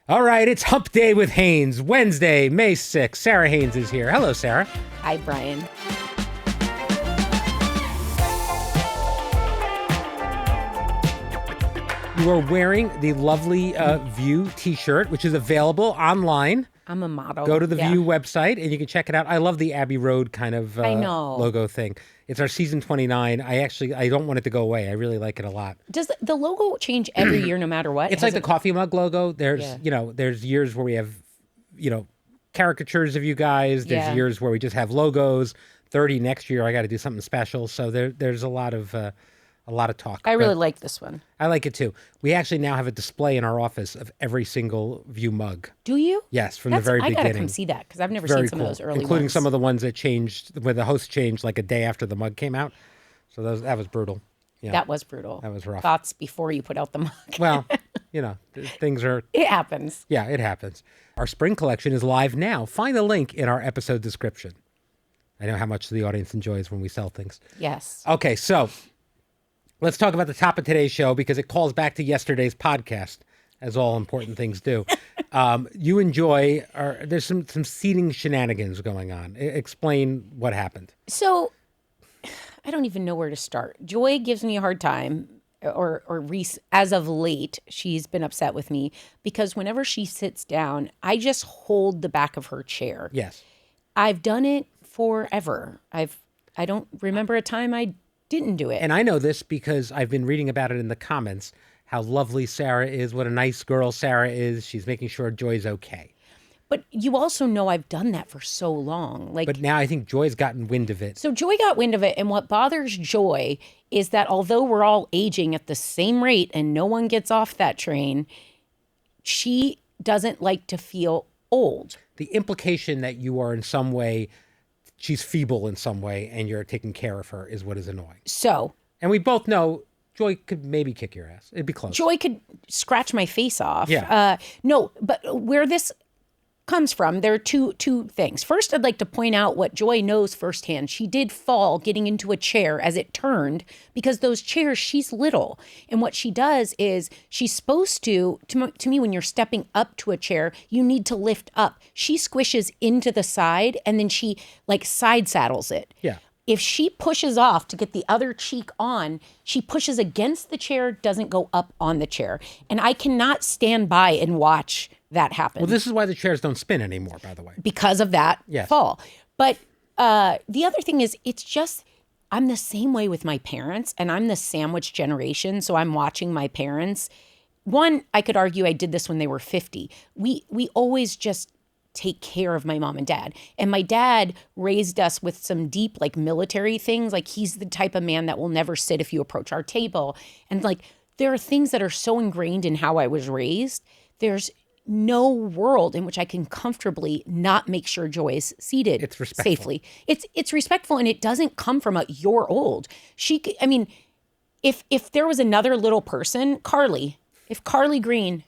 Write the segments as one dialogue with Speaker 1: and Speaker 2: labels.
Speaker 1: All right, it's Hump Day with Haines, Wednesday, May 6th. Sara Haines is here. Hello, Sara.
Speaker 2: Hi, Brian.
Speaker 1: You are wearing the lovely View t-shirt, which is available online.
Speaker 2: I'm a model.
Speaker 1: Go to the View website and you can check it out. I love the Abbey Road kind of logo thing. It's our season 29. I don't want it to go away. I really like it a lot.
Speaker 2: Does the logo change every year no matter what?
Speaker 1: It's like the coffee mug logo. There's years where we have, caricatures of you guys. There's years where we just have logos. 30 next year, I got to do something special. So there's a lot of talk.
Speaker 2: I really like this one.
Speaker 1: I like it too. We actually now have a display in our office of every single View mug.
Speaker 2: Do you?
Speaker 1: Yes, from the very beginning.
Speaker 2: I gotta come see that because I've never seen some of those early ones.
Speaker 1: Including some of the ones that changed, where the host changed like a day after the mug came out. So that was brutal. Yeah.
Speaker 2: That was brutal.
Speaker 1: That was rough.
Speaker 2: Thoughts before you put out the mug.
Speaker 1: Well, things are...
Speaker 2: It happens.
Speaker 1: Yeah, it happens. Our spring collection is live now. Find the link in our episode description. I know how much the audience enjoys when we sell things.
Speaker 2: Yes.
Speaker 1: Okay, so... let's talk about the top of today's show because it calls back to yesterday's podcast, as all important things do. There's some seating shenanigans going on. Explain what happened.
Speaker 2: So, I don't even know where to start. Joy gives me a hard time, or Reese, as of late, she's been upset with me because whenever she sits down, I just hold the back of her chair.
Speaker 1: Yes.
Speaker 2: I've done it forever. I don't remember a time I didn't do it.
Speaker 1: And I know this because I've been reading about it in the comments, how lovely Sara is, what a nice girl Sara is. She's making sure Joy's okay.
Speaker 2: But you also know I've done that for so long.
Speaker 1: But now I think Joy's gotten wind of it.
Speaker 2: So Joy got wind of it, and what bothers Joy is that although we're all aging at the same rate and no one gets off that train, she doesn't like to feel old.
Speaker 1: The implication that you are in some way... she's feeble in some way and you're taking care of her is what is annoying.
Speaker 2: So.
Speaker 1: And we both know Joy could maybe kick your ass. It'd be close.
Speaker 2: Joy could scratch my face off.
Speaker 1: Yeah.
Speaker 2: No, but where this comes from, there are two things. First, I'd like to point out what Joy knows firsthand. She did fall getting into a chair as it turned because those chairs, she's little. And what she does is she's supposed to me, when you're stepping up to a chair, you need to lift up. She squishes into the side and then she side saddles it.
Speaker 1: Yeah.
Speaker 2: If she pushes off to get the other cheek on, she pushes against the chair, doesn't go up on the chair. And I cannot stand by and watch that happen.
Speaker 1: Well, this is why the chairs don't spin anymore, by the way.
Speaker 2: Because of that fall. But the other thing is, it's just, I'm the same way with my parents, and I'm the sandwich generation, so I'm watching my parents. One, I could argue I did this when they were 50. We always just take care of my mom and dad. And my dad raised us with some deep military things. He's the type of man that will never sit if you approach our table. And there are things that are so ingrained in how I was raised. There's no world in which I can comfortably not make sure Joy is seated safely. It's respectful, and it doesn't come from you're old. If there was another little person, if Carly Green.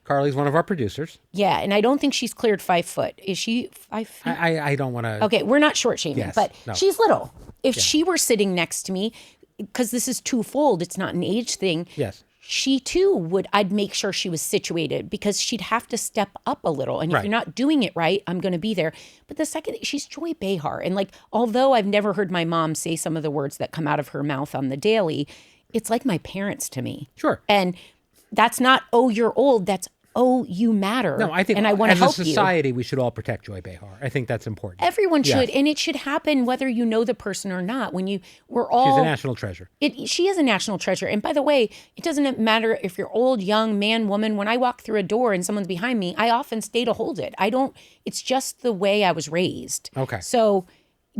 Speaker 1: Carly's one of our producers.
Speaker 2: Yeah, and I don't think she's cleared 5 foot. Is she 5 feet?
Speaker 1: I don't want to...
Speaker 2: Okay, we're not short shaming, but no. She's little. If she were sitting next to me, because this is twofold, it's not an age thing.
Speaker 1: Yes.
Speaker 2: She too I'd make sure she was situated because she'd have to step up a little. And if you're not doing it right, I'm going to be there. But the second, she's Joy Behar. And although I've never heard my mom say some of the words that come out of her mouth on the daily, it's like my parents to me.
Speaker 1: Sure.
Speaker 2: And that's not, oh, you're old. That's, oh, you matter.
Speaker 1: No, I think
Speaker 2: and I want to help you.
Speaker 1: As a society, we should all protect Joy Behar. I think that's important.
Speaker 2: Everyone should, and it should happen whether you know the person or not. She's
Speaker 1: a national treasure.
Speaker 2: She is a national treasure. And by the way, it doesn't matter if you're old, young, man, woman. When I walk through a door and someone's behind me, I often stay to hold it. It's just the way I was raised.
Speaker 1: Okay.
Speaker 2: So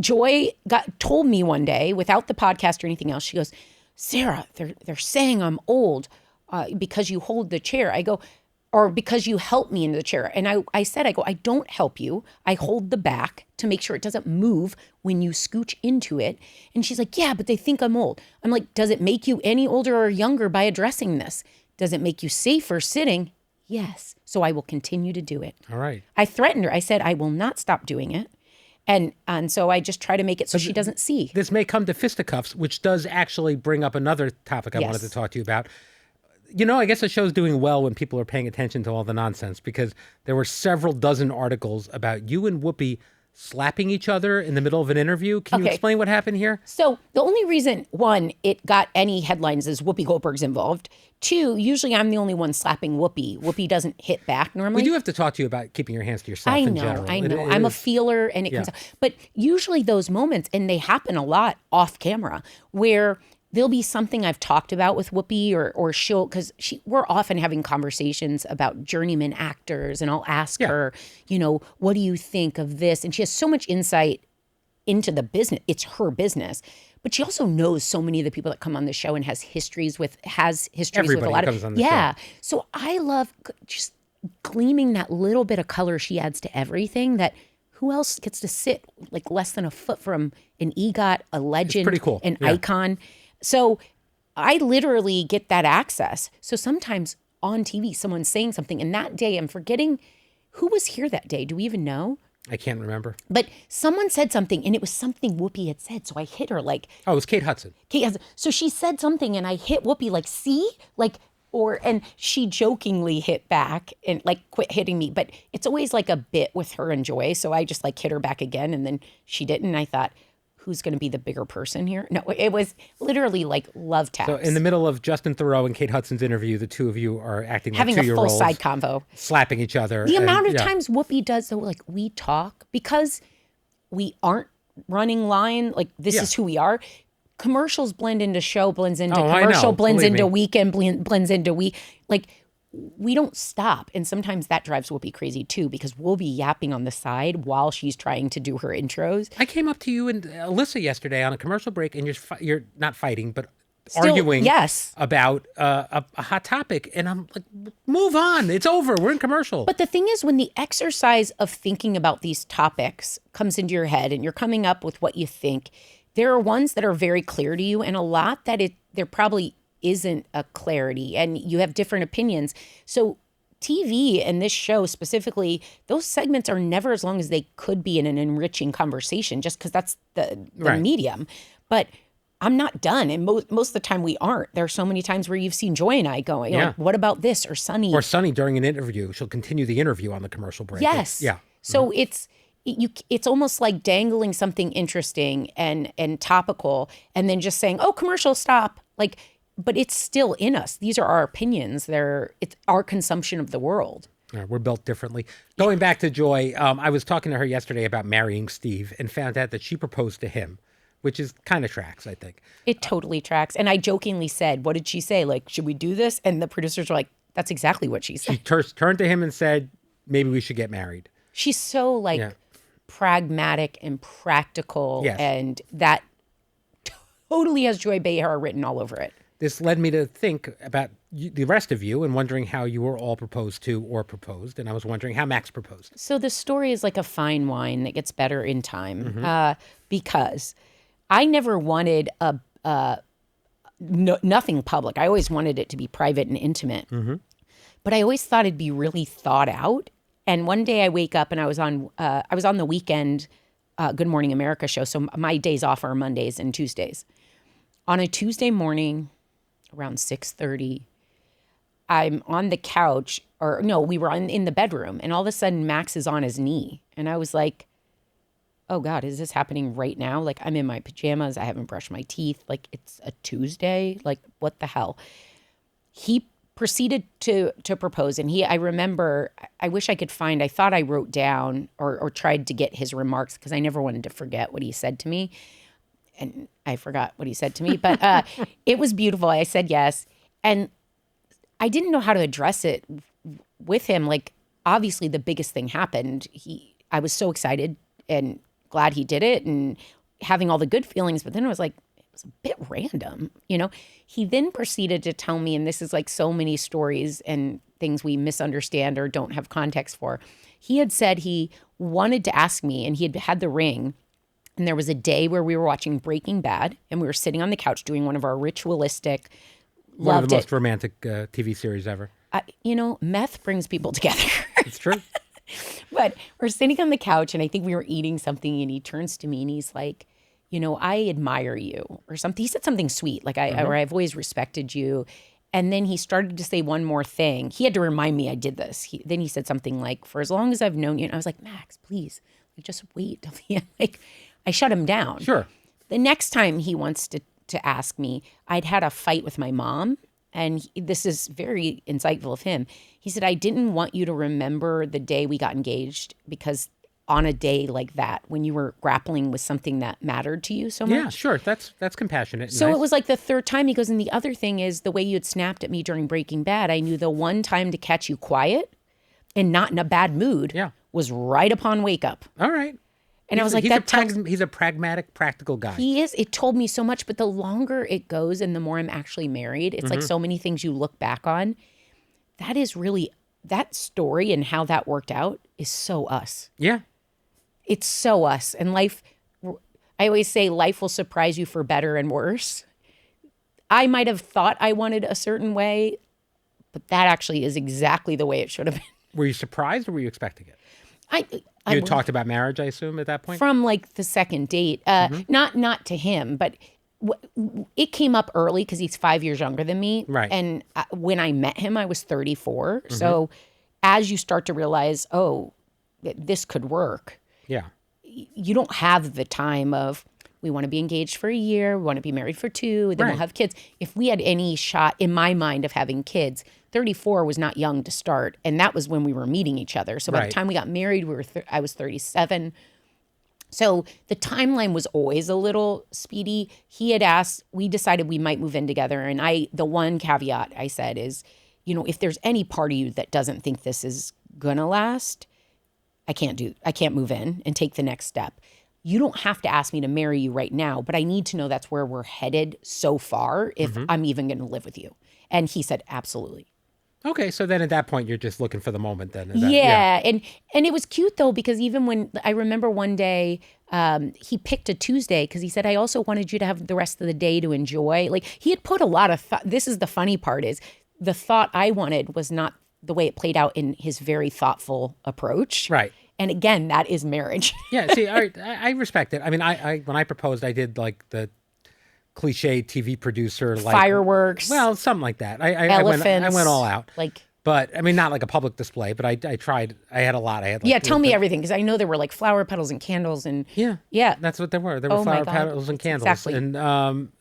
Speaker 2: Joy told me one day, without the podcast or anything else, she goes, Sara, they're saying I'm old because you hold the chair. I go, or because you help me into the chair. And I said, I don't help you. I hold the back to make sure it doesn't move when you scooch into it. And she's like, yeah, but they think I'm old. I'm like, does it make you any older or younger by addressing this? Does it make you safer sitting? Yes. So I will continue to do it.
Speaker 1: All right.
Speaker 2: I threatened her. I said, I will not stop doing it. And so I just try to make it so she doesn't see.
Speaker 1: This may come to fisticuffs, which does actually bring up another topic I wanted to talk to you about. I guess the show's doing well when people are paying attention to all the nonsense, because there were several dozen articles about you and Whoopi slapping each other in the middle of an interview. Can you explain what happened here?
Speaker 2: So the only reason, one, it got any headlines is Whoopi Goldberg's involved. Two, usually I'm the only one slapping Whoopi. Whoopi doesn't hit back normally.
Speaker 1: We do have to talk to you about keeping your hands to yourself in general.
Speaker 2: I know. I'm a feeler and it comes out. But usually those moments, and they happen a lot off camera, where there'll be something I've talked about with Whoopi, or she'll, because we're often having conversations about journeyman actors, and I'll ask her, what do you think of this? And she has so much insight into the business. It's her business. But she also knows so many of the people that come on the show and has histories with a lot of.
Speaker 1: Comes on the show.
Speaker 2: So I love just gleaming that little bit of color she adds to everything, that who else gets to sit like less than a foot from an EGOT, a legend,
Speaker 1: pretty cool.
Speaker 2: An icon. So I literally get that access. So sometimes on TV, someone's saying something, and that day I'm forgetting who was here that day. Do we even know?
Speaker 1: I can't remember.
Speaker 2: But someone said something, and it was something Whoopi had said. So I hit her like...
Speaker 1: Oh, it was Kate Hudson.
Speaker 2: So she said something, and I hit Whoopi like, see? And she jokingly hit back and like quit hitting me. But it's always like a bit with her and Joy. So I just like hit her back again, and then she didn't. And I thought, who's going to be the bigger person here? No, it was literally like love taps.
Speaker 1: So in the middle of Justin Theroux and Kate Hudson's interview, the two of you are acting like
Speaker 2: having a
Speaker 1: two-year-olds.
Speaker 2: Full side convo.
Speaker 1: Slapping each other.
Speaker 2: The amount of times Whoopi does, though, like we talk, because we aren't running line, like this is who we are. Commercials blend into show, blends into commercial, blends into weekend, blends into week. Like, we don't stop. And sometimes that drives Whoopi crazy too, because we'll be yapping on the side while she's trying to do her intros.
Speaker 1: I came up to you and Alyssa yesterday on a commercial break, and you're not fighting, but arguing about a hot topic. And I'm like, move on. It's over. We're in commercial.
Speaker 2: But the thing is, when the exercise of thinking about these topics comes into your head and you're coming up with what you think, there are ones that are very clear to you, and a lot that there probably isn't a clarity, and you have different opinions. So TV and this show specifically, those segments are never as long as they could be in an enriching conversation, just because that's the medium. But I'm not done, and most of the time we aren't. There are so many times where you've seen Joy and I going, like, what about this? Or Sunny.
Speaker 1: Or Sunny during an interview. She'll continue the interview on the commercial break.
Speaker 2: Yes. So it's almost like dangling something interesting and topical, and then just saying, oh, commercial, stop. Like, but it's still in us. These are our opinions. It's our consumption of the world.
Speaker 1: We're built differently. Going back to Joy, I was talking to her yesterday about marrying Steve and found out that she proposed to him, which is kind of tracks, I think.
Speaker 2: It totally tracks. And I jokingly said, what did she say? Like, should we do this? And the producers were like, that's exactly what she said.
Speaker 1: She turned to him and said, maybe we should get married.
Speaker 2: She's so pragmatic and practical. Yes. And that totally has Joy Behar written all over it.
Speaker 1: This led me to think about the rest of you and wondering how you were all proposed to or proposed. And I was wondering how Max proposed.
Speaker 2: So the story is like a fine wine that gets better in time, because I never wanted nothing public. I always wanted it to be private and intimate. But I always thought it'd be really thought out. And one day I wake up and I was on the weekend Good Morning America show. So my days off are Mondays and Tuesdays. On a Tuesday morning, around 6:30, I'm on the couch, we were in the bedroom, and all of a sudden Max is on his knee. And I was like, oh God, is this happening right now? Like, I'm in my pajamas. I haven't brushed my teeth. Like, it's a Tuesday. Like, what the hell? He proceeded to propose. And I remember, I wish I could find, I thought I wrote down or tried to get his remarks, because I never wanted to forget what he said to me. And I forgot what he said to me, but it was beautiful. I said yes. And I didn't know how to address it with him. Like, obviously the biggest thing happened. I was so excited and glad he did it and having all the good feelings, but then it was like, it was a bit random, He then proceeded to tell me, and this is like so many stories and things we misunderstand or don't have context for. He had said he wanted to ask me, and he had the ring. And there was a day where we were watching Breaking Bad, and we were sitting on the couch doing one of our ritualistic,
Speaker 1: one of the most romantic TV series ever.
Speaker 2: Meth brings people together.
Speaker 1: It's true.
Speaker 2: But we're sitting on the couch, and I think we were eating something, and he turns to me and he's like, I admire you or something. He said something sweet, like or I've always respected you. And then he started to say one more thing. He had to remind me I did this. Then he said something like, for as long as I've known you. And I was like, Max, please, just wait till the end. Like, I shut him down.
Speaker 1: Sure.
Speaker 2: The next time he wants to ask me, I'd had a fight with my mom. And this is very insightful of him. He said, I didn't want you to remember the day we got engaged because on a day like that, when you were grappling with something that mattered to you so much.
Speaker 1: Yeah, sure. That's compassionate.
Speaker 2: So It was like the third time. He goes, and the other thing is the way you had snapped at me during Breaking Bad, I knew the one time to catch you quiet and not in a bad mood was right upon wake up.
Speaker 1: All right.
Speaker 2: And I was like,
Speaker 1: he's a pragmatic, practical guy.
Speaker 2: He is. It told me so much. But the longer it goes and the more I'm actually married, it's like so many things you look back on. That is really, that story and how that worked out is so us.
Speaker 1: Yeah.
Speaker 2: It's so us. And life, I always say life will surprise you for better and worse. I might have thought I wanted a certain way, but that actually is exactly the way it should have been.
Speaker 1: Were you surprised or were you expecting it?
Speaker 2: I
Speaker 1: You talked about marriage, I assume, at that point?
Speaker 2: From like the second date. Not to him, but it came up early because he's 5 years younger than me.
Speaker 1: Right.
Speaker 2: And when I met him, I was 34. So as you start to realize, oh, this could work.
Speaker 1: Yeah.
Speaker 2: You don't have the time of, we want to be engaged for a year, we want to be married for 2, then we'll have kids. If we had any shot in my mind of having kids, 34 was not young to start. And that was when we were meeting each other. So by the time we got married, I was 37. So the timeline was always a little speedy. He had asked, we decided we might move in together. And the one caveat I said is, if there's any part of you that doesn't think this is going to last, I can't move in and take the next step. You don't have to ask me to marry you right now, but I need to know that's where we're headed so far if I'm even going to live with you. And he said, absolutely.
Speaker 1: Okay, so then at that point, you're just looking for the moment then.
Speaker 2: Yeah. And it was cute though, because even when I remember one day, he picked a Tuesday because he said, I also wanted you to have the rest of the day to enjoy. Like he had put a lot of this is the funny part is the thought I wanted was not the way it played out in his very thoughtful approach.
Speaker 1: Right.
Speaker 2: And again, that is marriage.
Speaker 1: Yeah. See, I respect it. I mean, I when I proposed, I did like the cliche TV producer, like
Speaker 2: fireworks.
Speaker 1: Well, something like that.
Speaker 2: Elephants.
Speaker 1: I went all out.
Speaker 2: Like,
Speaker 1: but I mean, not like a public display, but I tried. I had a lot. I had
Speaker 2: tell me everything because I know there were like flower petals and candles and
Speaker 1: yeah, that's what there were. There were flower petals and candles.
Speaker 2: Exactly.
Speaker 1: And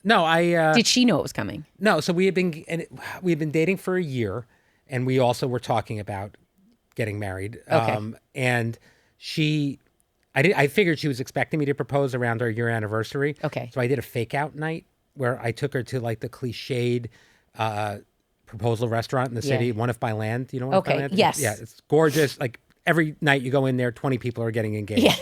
Speaker 1: no,
Speaker 2: did she know it was coming?
Speaker 1: No. So we had been dating for a year, and we also were talking about getting married.
Speaker 2: Okay.
Speaker 1: And I figured she was expecting me to propose around our year anniversary.
Speaker 2: Okay.
Speaker 1: So I did a fake out night where I took her to like the cliched proposal restaurant in the city, One If by Land. You know One If by Land?
Speaker 2: Yes.
Speaker 1: Yeah, it's gorgeous. Like every night you go in there, 20 people are getting engaged.
Speaker 2: Yeah.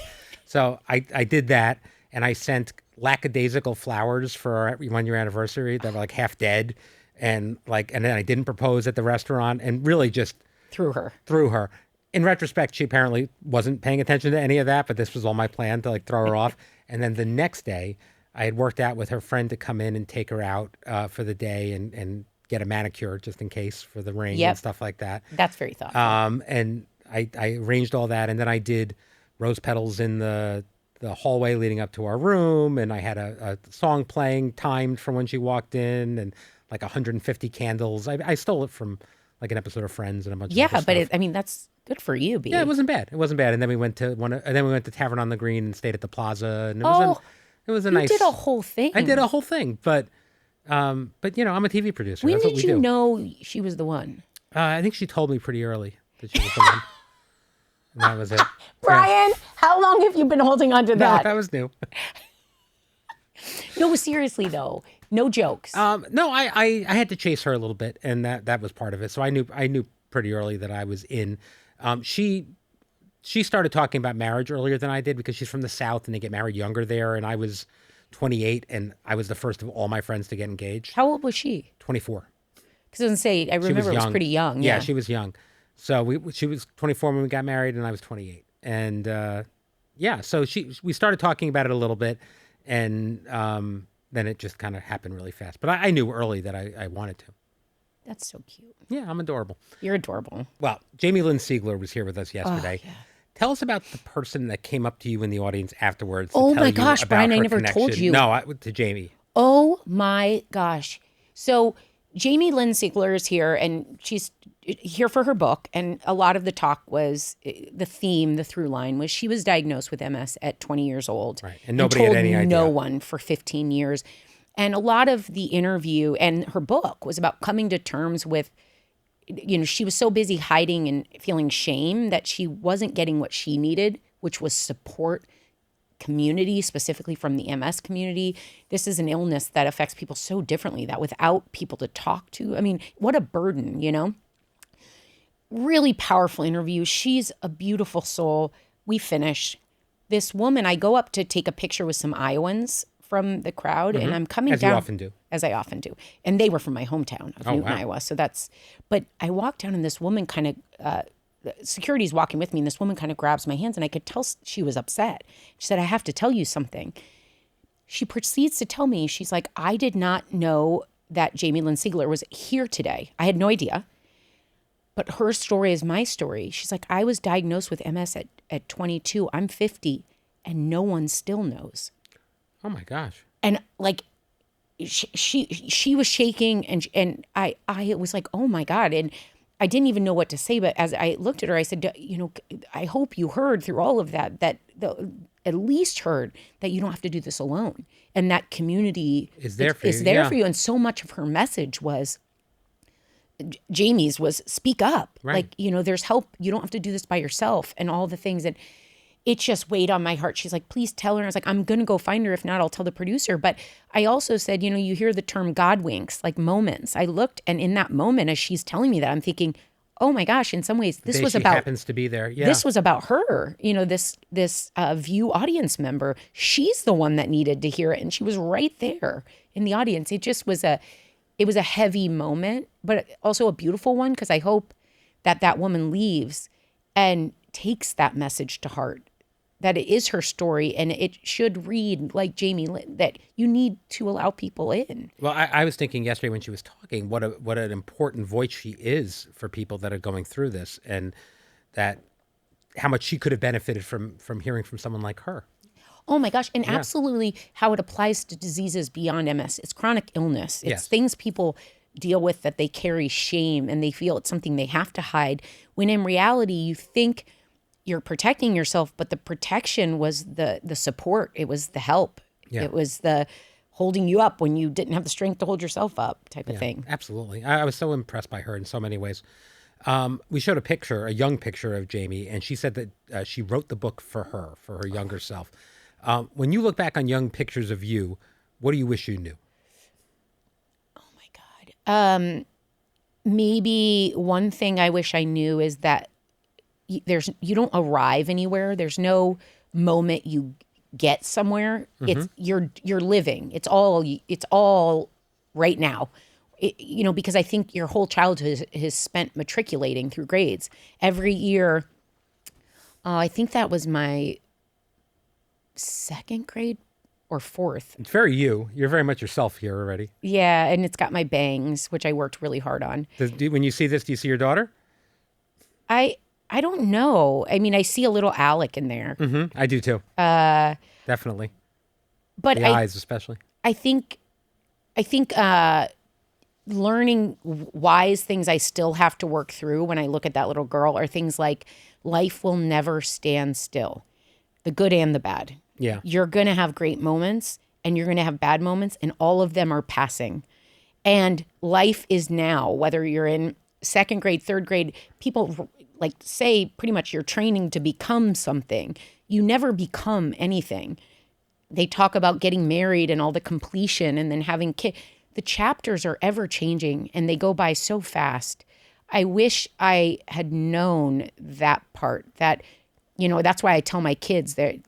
Speaker 1: So I did that, and I sent lackadaisical flowers for our 1 year anniversary that were like half dead, and then I didn't propose at the restaurant, and really just threw her. In retrospect, she apparently wasn't paying attention to any of that, but this was all my plan to like throw her off. And then the next day, I had worked out with her friend to come in and take her out for the day and get a manicure just in case for the ring and stuff like that.
Speaker 2: That's very thoughtful.
Speaker 1: And I arranged all that, and then I did rose petals in the hallway leading up to our room, and I had a song playing timed from when she walked in, and like 150 candles. I stole it from like an episode of Friends and a bunch of other stuff.
Speaker 2: But that's good for you, B.
Speaker 1: Yeah, it wasn't bad. And then we went to Tavern on the Green and stayed at the Plaza, and it was a nice.
Speaker 2: You did a whole thing.
Speaker 1: I did a whole thing, but I'm a TV producer.
Speaker 2: When
Speaker 1: That's
Speaker 2: did
Speaker 1: what we
Speaker 2: you
Speaker 1: do.
Speaker 2: know she was the one?
Speaker 1: I think she told me pretty early that she was the one. And that was it.
Speaker 2: Brian, how long have you been holding on to that?
Speaker 1: No, that was new.
Speaker 2: No, seriously though, no jokes.
Speaker 1: No, I had to chase her a little bit, and that was part of it. So I knew pretty early that I was in. She started talking about marriage earlier than I did because she's from the South and they get married younger there. And I was 28 and I was the first of all my friends to get engaged.
Speaker 2: How old was she?
Speaker 1: 24.
Speaker 2: Because I was say, I remember it was pretty young.
Speaker 1: Yeah, she was young. So she was 24 when we got married and I was 28. And so we started talking about it a little bit, and then it just kind of happened really fast. But I knew early that I wanted to.
Speaker 2: That's so cute.
Speaker 1: Yeah, I'm adorable.
Speaker 2: You're adorable.
Speaker 1: Well, Jamie Lynn Sigler was here with us yesterday.
Speaker 2: Oh, yeah.
Speaker 1: Tell us about the person that came up to you in the audience afterwards.
Speaker 2: Oh my gosh, Brian, I never told you.
Speaker 1: No, to Jamie.
Speaker 2: Oh my gosh. So Jamie Lynn Sigler is here, and she's here for her book. And a lot of the talk was the theme, the through line was she was diagnosed with MS at 20 years old.
Speaker 1: Right. And nobody had any idea.
Speaker 2: No one for 15 years. And a lot of the interview and her book was about coming to terms with, she was so busy hiding and feeling shame that she wasn't getting what she needed, which was support, community, specifically from the MS community. This is an illness that affects people so differently that without people to talk to, I mean, what a burden, Really powerful interview. She's a beautiful soul. We finish. This woman, I go up to take a picture with some Iowans from the crowd, and I'm coming down.
Speaker 1: As you often do.
Speaker 2: As I often do. And they were from my hometown of Newton, Iowa. So but I walk down and this woman kind of, security's walking with me, and this woman kind of grabs my hands, and I could tell she was upset. She said, I have to tell you something. She proceeds to tell me, she's like, I did not know that Jamie Lynn Sigler was here today. I had no idea. But her story is my story. She's like, I was diagnosed with MS at 22. I'm 50, and no one still knows.
Speaker 1: Oh my gosh.
Speaker 2: And like, she was shaking, and I was like, oh my God. And I didn't even know what to say, but as I looked at her, I said, I hope you heard through all of that at least heard that you don't have to do this alone. And that community is there for you. And so much of her message was, Jamie's was speak up.
Speaker 1: Right.
Speaker 2: Like, there's help. You don't have to do this by yourself and all the things. And it just weighed on my heart. She's like, please tell her. And I was like, I'm going to go find her. If not, I'll tell the producer. But I also said, you hear the term God winks, like moments. I looked, and in that moment, as she's telling me that, I'm thinking, oh my gosh, in some ways, this was about,
Speaker 1: happens to be there. Yeah.
Speaker 2: This was about her, this View audience member. She's the one that needed to hear it. And she was right there in the audience. It just was a heavy moment, but also a beautiful one, because I hope that woman leaves and takes that message to heart, that it is her story, and it should read like Jamie Lynn, that you need to allow people in.
Speaker 1: Well, I was thinking yesterday when she was talking, what an important voice she is for people that are going through this, and that how much she could have benefited from hearing from someone like her.
Speaker 2: Oh my gosh. And absolutely how it applies to diseases beyond MS. It's chronic illness. It's things people deal with that they carry shame, and they feel it's something they have to hide, when in reality you think you're protecting yourself, but the protection was the support. It was the help. Yeah. It was the holding you up when you didn't have the strength to hold yourself up type of thing.
Speaker 1: Absolutely. I was so impressed by her in so many ways. We showed a young picture of Jamie, and she said that she wrote the book for her younger self. When you look back on young pictures of you, what do you wish you knew?
Speaker 2: Oh my God. Maybe one thing I wish I knew is that you don't arrive anywhere. There's no moment you get somewhere. It's you're living. It's all right now. Because I think your whole childhood is spent matriculating through grades. Every year, I think that was my second grade or fourth.
Speaker 1: It's very you. You're very much yourself here already.
Speaker 2: Yeah, and it's got my bangs, which I worked really hard on.
Speaker 1: When you see this, do you see your daughter?
Speaker 2: I don't know. I mean, I see a little Alec in there.
Speaker 1: Mm-hmm. I do too. Definitely.
Speaker 2: But
Speaker 1: the eyes especially.
Speaker 2: I think learning wise things I still have to work through when I look at that little girl are things like life will never stand still. The good and the bad.
Speaker 1: Yeah.
Speaker 2: You're going to have great moments and you're going to have bad moments, and all of them are passing. And life is now, whether you're in second grade, third grade, people say pretty much you're training to become something. You never become anything. They talk about getting married and all the completion and then having kids. The chapters are ever changing and they go by so fast. I wish I had known that part, that, that's why I tell my kids that,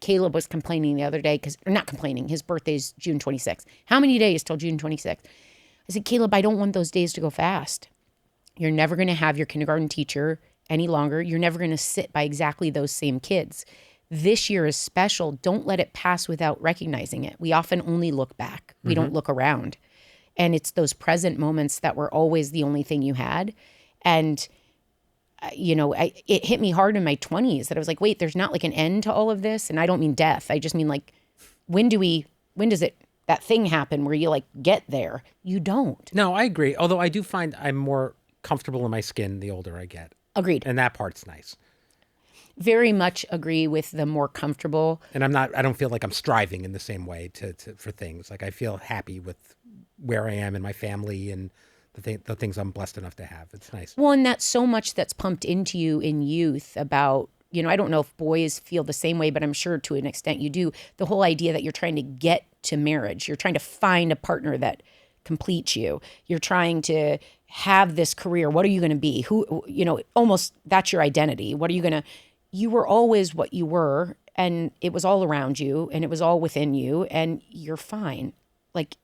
Speaker 2: Caleb was complaining the other day not complaining, his birthday's June 26th. How many days till June 26th? I said, Caleb, I don't want those days to go fast. You're never going to have your kindergarten teacher any longer. You're never going to sit by exactly those same kids. This year is special. Don't let it pass without recognizing it. We often only look back. We don't look around. And it's those present moments that were always the only thing you had. And, it hit me hard in my 20s that I was like, wait, there's not an end to all of this. And I don't mean death. I just mean when does that thing happen where you like get there. You don't.
Speaker 1: No, I agree. Although I do find I'm more comfortable in my skin the older I get.
Speaker 2: Agreed.
Speaker 1: And that part's nice.
Speaker 2: Very much agree with the more comfortable.
Speaker 1: And I don't feel like I'm striving in the same way for things. Like I feel happy with where I am in my family and the things I'm blessed enough to have. It's nice.
Speaker 2: Well, and that's so much that's pumped into you in youth about, I don't know if boys feel the same way, but I'm sure to an extent you do. The whole idea that you're trying to get to marriage, you're trying to find a partner that completes you. You're trying to have this career. What are you going to be? Who, almost that's your identity. What are you going to, you were always what you were, and it was all around you and it was all within you, and you're fine. Like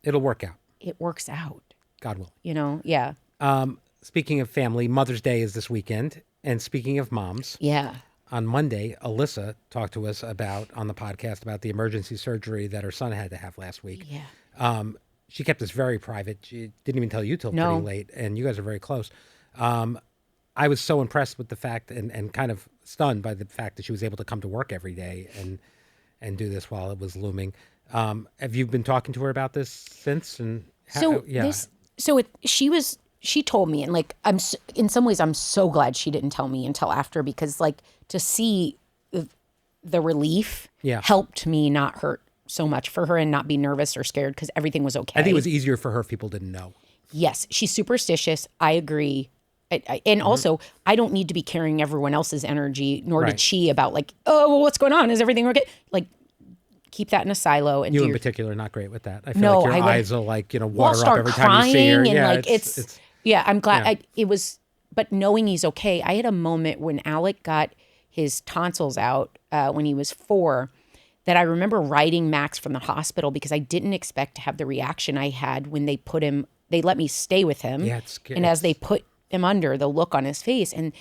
Speaker 1: it'll work out.
Speaker 2: It works out.
Speaker 1: God will.
Speaker 2: Yeah.
Speaker 1: Speaking of family, Mother's Day is this weekend. And speaking of moms, on Monday, Alyssa talked to us on the podcast about the emergency surgery that her son had to have last week.
Speaker 2: Yeah.
Speaker 1: She kept this very private. She didn't even tell you till pretty late, and you guys are very close. I was so impressed with the fact and kind of stunned by the fact that she was able to come to work every day and do this while it was looming. Have you been talking to her about this since? And
Speaker 2: she told me, and like in some ways I'm so glad she didn't tell me until after, because like to see the relief helped me not hurt so much for her and not be nervous or scared because everything was okay.
Speaker 1: I think it was easier for her if people didn't know.
Speaker 2: Yes, she's superstitious. I agree. And also, I don't need to be carrying everyone else's energy, nor did she, about like, oh, well, what's going on? Is everything okay? Like, keep that in a silo. And
Speaker 1: you in particular, not great with that. I feel like your eyes will like, water up every time you see her.
Speaker 2: And like it's I'm glad it was, but knowing he's okay. I had a moment when Alec got his tonsils out when he was 4 that I remember writing Max from the hospital because I didn't expect to have the reaction I had when they let me stay with him.
Speaker 1: Yeah, it's scary.
Speaker 2: And as they put him under, the look on his face. And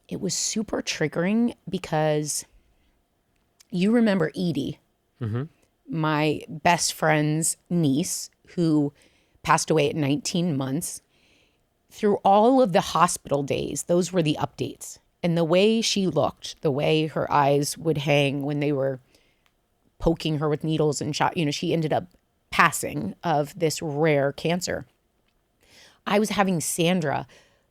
Speaker 2: it was super triggering because you remember Edie, my best friend's niece, who passed away at 19 months. Through all of the hospital days, those were the updates. And the way she looked, the way her eyes would hang when they were poking her with needles and shot, she ended up passing of this rare cancer. I was having Sandra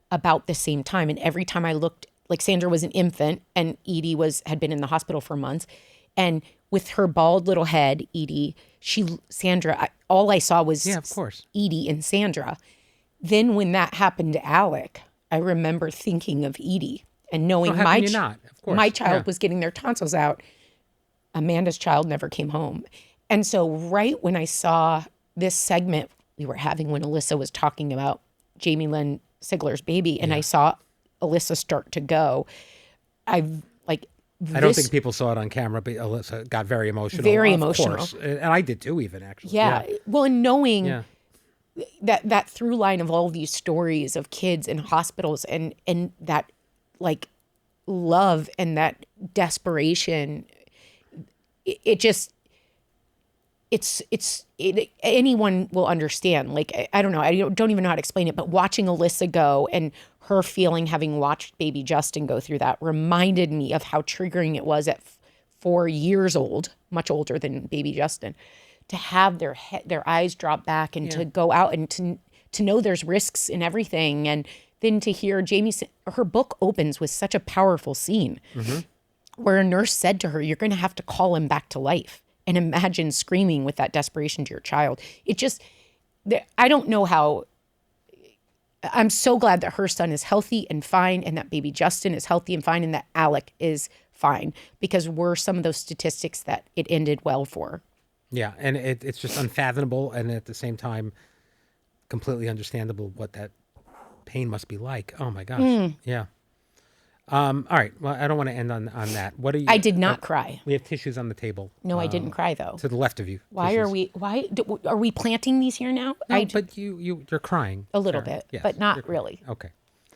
Speaker 2: about the same time. And every time I looked, like Sandra was an infant and Edie had been in the hospital for months. And with her bald little head, Edie, all I saw was
Speaker 1: of course,
Speaker 2: Edie and Sandra. Then when that happened to Alec, I remember thinking of Edie and knowing my child was getting their tonsils out. Amanda's child never came home. And so right when I saw this segment we were having when Alyssa was talking about Jamie Lynn Sigler's baby, and I saw Alyssa start to go, I don't think people saw it on camera, but Alyssa got very emotional. Very emotional. Course. And I did too, even actually. Yeah. Well, and knowing that through line of all these stories of kids in hospitals and that like love and that desperation, anyone will understand. Like, I don't know. I don't even know how to explain it, but watching Alyssa go and her feeling, having watched baby Justin go through that, reminded me of how triggering it was at 4 years old, much older than baby Justin, to have their eyes drop back and to go out and to know there's risks in everything. And then to hear her book opens with such a powerful scene where a nurse said to her, you're going to have to call him back to life. And imagine screaming with that desperation to your child. I don't know how. I'm so glad that her son is healthy and fine, and that baby Justin is healthy and fine, and that Alec is fine, because we're some of those statistics that it ended well for.
Speaker 1: Yeah, and it's just unfathomable, and at the same time, completely understandable what that pain must be like. Oh my gosh, yeah. All right. Well, I don't want to end on that. What are you?
Speaker 2: I did not cry.
Speaker 1: We have tissues on the table.
Speaker 2: No, I didn't cry though.
Speaker 1: To the left of you.
Speaker 2: Why are we planting these here now?
Speaker 1: No, but you're crying
Speaker 2: a little bit, yes, but not really.
Speaker 1: Okay.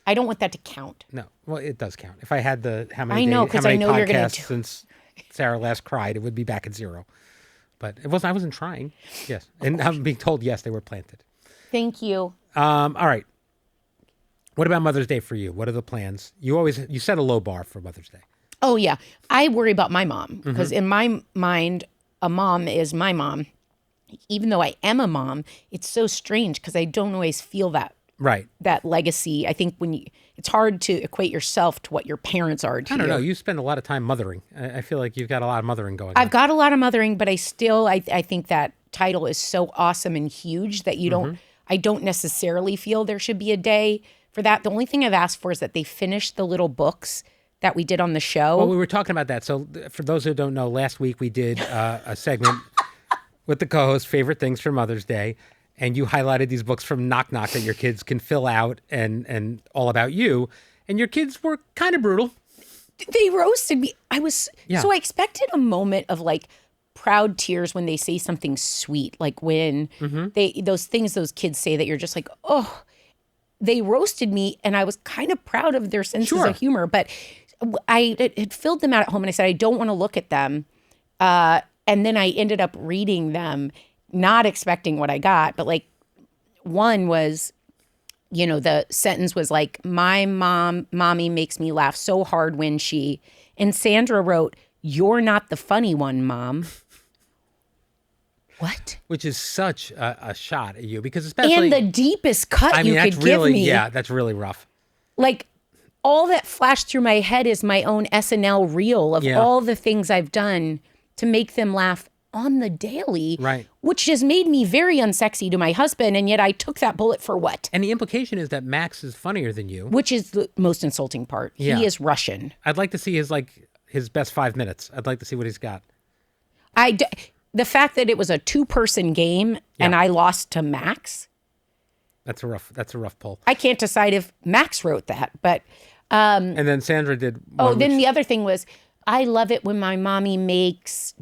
Speaker 2: I don't want that to count.
Speaker 1: No. Well, it does count. If I had how many podcasts since Sarah last cried, it would be back at 0. But it wasn't. I wasn't trying. Yes, and I'm being told yes, they were planted.
Speaker 2: Thank you.
Speaker 1: All right. What about Mother's Day for you? What are the plans? You set a low bar for Mother's Day.
Speaker 2: Oh, yeah. I worry about my mom because in my mind, a mom is my mom. even though I am a mom, it's so strange because I don't always feel that.
Speaker 1: Right.
Speaker 2: That legacy. I think it's hard to equate yourself to what your parents are to you.
Speaker 1: I don't know. You spend a lot of time mothering. I feel like you've got a lot of mothering going on.
Speaker 2: I've got a lot of mothering, but I think that title is so awesome and huge that I don't necessarily feel there should be a day for that. The only thing I've asked for is that they finish the little books that we did on the show.
Speaker 1: Well, we were talking about that. So for those who don't know, last week we did a segment with the co-host, Favorite Things for Mother's Day. And you highlighted these books from Knock Knock that your kids can fill out and all about you. And your kids were kind of brutal.
Speaker 2: They roasted me. So I expected a moment of like proud tears when they say something sweet. Like when those things those kids say that you're just like, oh, they roasted me. And I was kind of proud of their senses of humor. But I had filled them out at home and I said, I don't want to look at them. And then I ended up reading them, not expecting what I got, but like one was, the sentence was like, my mommy makes me laugh so hard when she, and Sandra wrote, you're not the funny one, Mom. What?
Speaker 1: Which is such a shot at you because especially.
Speaker 2: And the deepest cut you could give me.
Speaker 1: Yeah, that's really rough.
Speaker 2: Like all that flashed through my head is my own SNL reel of all the things I've done to make them laugh on the daily,
Speaker 1: right?
Speaker 2: Which has made me very unsexy to my husband, and yet I took that bullet for what?
Speaker 1: And the implication is that Max is funnier than you,
Speaker 2: which is the most insulting part. Yeah. He is Russian.
Speaker 1: I'd like to see his best 5 minutes. I'd like to see what he's got.
Speaker 2: The fact that it was a 2-person game and I lost to Max.
Speaker 1: That's a rough pull.
Speaker 2: I can't decide if Max wrote that, but.
Speaker 1: And then Sandra did.
Speaker 2: Then the other thing was, I love it when my mommy makes ...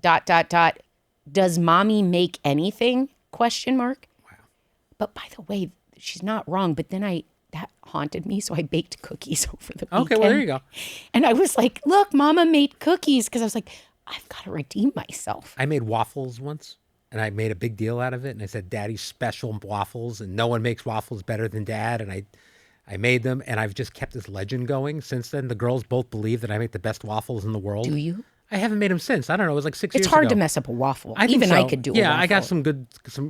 Speaker 2: Does mommy make anything? ? Wow. But by the way, she's not wrong. But then that haunted me. So I baked cookies over the weekend.
Speaker 1: Okay, well, there you go.
Speaker 2: And I was like, look, Mama made cookies. Because I was like, I've got to redeem myself.
Speaker 1: I made waffles once. And I made a big deal out of it. And I said, Daddy's special waffles. And no one makes waffles better than Dad. And I made them. And I've just kept this legend going since then. The girls both believe that I make the best waffles in the world.
Speaker 2: Do you?
Speaker 1: I haven't made them since. I don't know. It was like 6 years ago.
Speaker 2: It's hard to mess up a waffle. I could do a waffle.
Speaker 1: Yeah, I got some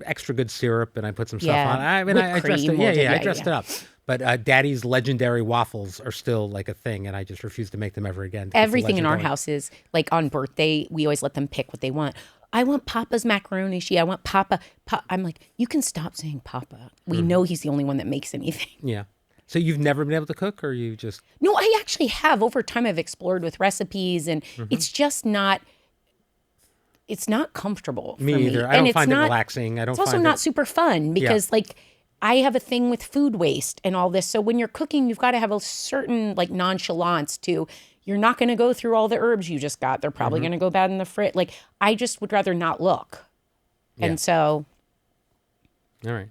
Speaker 1: extra good syrup, and I put some stuff on. I dressed it. I dressed it up. But Daddy's legendary waffles are still like a thing, and I just refuse to make them ever again.
Speaker 2: Everything in our house is like on birthday. We always let them pick what they want. I want Papa's macaroni. I want Papa. I'm like, you can stop saying Papa. We know he's the only one that makes anything.
Speaker 1: Yeah. So you've never been able to cook, or you just?
Speaker 2: No, I actually have. Over time, I've explored with recipes, and it's just not. It's not comfortable for me.
Speaker 1: Me either. I don't find it relaxing.
Speaker 2: It's also not super fun because, I have a thing with food waste and all this. So when you're cooking, you've got to have a certain nonchalance to. You're not going to go through all the herbs you just got. They're probably going to go bad in the fridge. I just would rather not look, and so.
Speaker 1: All right.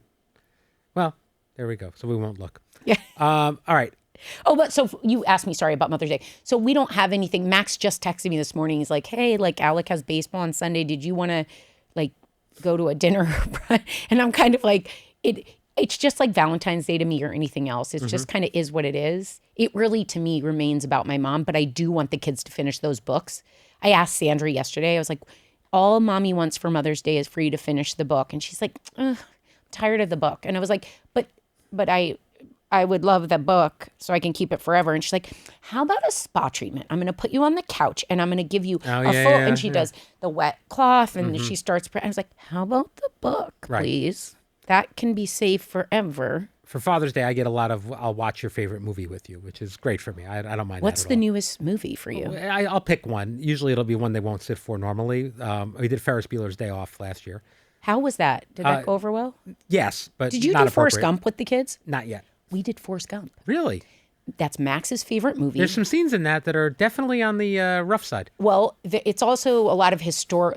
Speaker 1: Well, there we go. So we won't look.
Speaker 2: Yeah.
Speaker 1: All right.
Speaker 2: Oh, but so you asked me, sorry, about Mother's Day. So we don't have anything. Max just texted me this morning. He's like, hey, Alec has baseball on Sunday. Did you want to go to a dinner? And I'm kind of like, it's just like Valentine's Day to me or anything else. It's just kind of is what it is. It really, to me, remains about my mom, but I do want the kids to finish those books. I asked Sandra yesterday, I was like, all Mommy wants for Mother's Day is for you to finish the book. And she's like, I'm tired of the book. And I was like, but I would love the book so I can keep it forever. And she's like, how about a spa treatment? I'm going to put you on the couch and I'm going to give you and she does the wet cloth and she starts. I was like, how about the book, please? That can be saved forever.
Speaker 1: For Father's Day, I get a lot of, I'll watch your favorite movie with you, which is great for me. I don't mind
Speaker 2: What's
Speaker 1: that
Speaker 2: the newest movie for you?
Speaker 1: I'll pick one. Usually it'll be one they won't sit for normally. We did Ferris Bueller's Day Off last year.
Speaker 2: How was that? Did that go over well?
Speaker 1: Yes, but
Speaker 2: did you
Speaker 1: not
Speaker 2: do Forrest Gump with the kids?
Speaker 1: Not yet.
Speaker 2: We did Forrest Gump.
Speaker 1: Really?
Speaker 2: That's Max's favorite movie.
Speaker 1: There's some scenes in that are definitely on the rough side.
Speaker 2: Well, it's also a lot of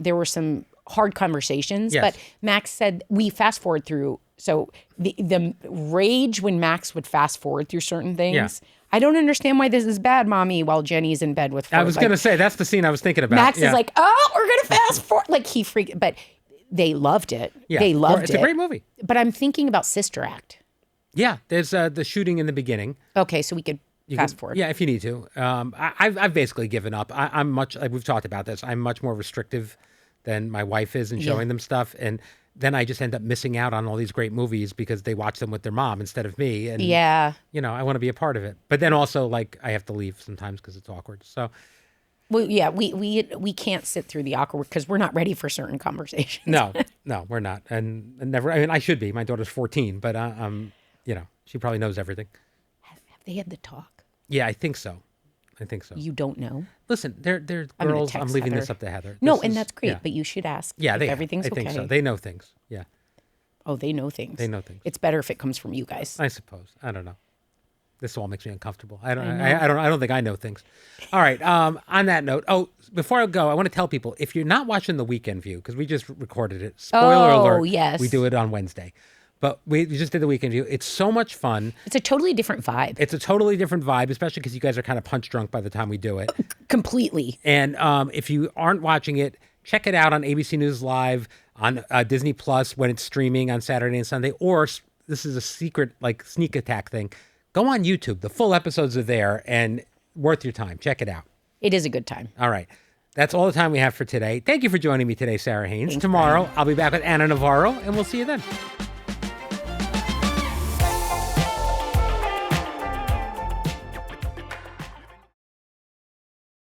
Speaker 2: there were some hard conversations, but Max said we fast forward through. So the rage when Max would fast forward through certain things. Yeah. I don't understand why this is bad, Mommy, while Jenny's in bed with Forrest.
Speaker 1: I was going to say, that's the scene I was thinking about.
Speaker 2: Max is like, oh, we're going to fast forward. He freaked, but they loved it. Yeah. They loved it.
Speaker 1: It's a great movie.
Speaker 2: But I'm thinking about Sister Act.
Speaker 1: Yeah, there's the shooting in the beginning.
Speaker 2: Okay, so we could fast forward.
Speaker 1: Yeah, if you need to. I've basically given up. I'm much, we've talked about this, I'm much more restrictive than my wife is in showing them stuff. And then I just end up missing out on all these great movies because they watch them with their mom instead of me. And, I want to be a part of it. But then also, like, I have to leave sometimes because it's awkward. So,
Speaker 2: well, yeah, we can't sit through the awkward because we're not ready for certain conversations.
Speaker 1: No, we're not. And never, I mean, I should be. My daughter's 14, but, she probably knows everything.
Speaker 2: Have they had the talk?
Speaker 1: Yeah, I think so.
Speaker 2: You don't know?
Speaker 1: Listen, they're girls. I'm leaving this up to Heather.
Speaker 2: No, and that's great, but you should ask if everything's okay.
Speaker 1: I think so. They know things. Yeah.
Speaker 2: Oh, they know things.
Speaker 1: They know things.
Speaker 2: It's better if it comes from you guys.
Speaker 1: I suppose. I don't know. This all makes me uncomfortable. I don't think I know things. All right. On that note, before I go, I want to tell people, if you're not watching The Weekend View, because we just recorded it, spoiler alert,
Speaker 2: yes.
Speaker 1: We do it on Wednesday. But we just did The Weekend View. It's so much fun.
Speaker 2: It's a totally different vibe.
Speaker 1: It's a totally different vibe, especially because you guys are kind of punch drunk by the time we do it.
Speaker 2: Completely.
Speaker 1: And if you aren't watching it, check it out on ABC News Live, on Disney Plus when it's streaming on Saturday and Sunday. Or this is a secret, like, sneak attack thing. Go on YouTube. The full episodes are there and worth your time. Check it out.
Speaker 2: It is a good time.
Speaker 1: All right. That's all the time we have for today. Thank you for joining me today, Sara Haines.
Speaker 2: Thanks,
Speaker 1: Tomorrow,
Speaker 2: Brian.
Speaker 1: I'll be back with Anna Navarro, and we'll see you then.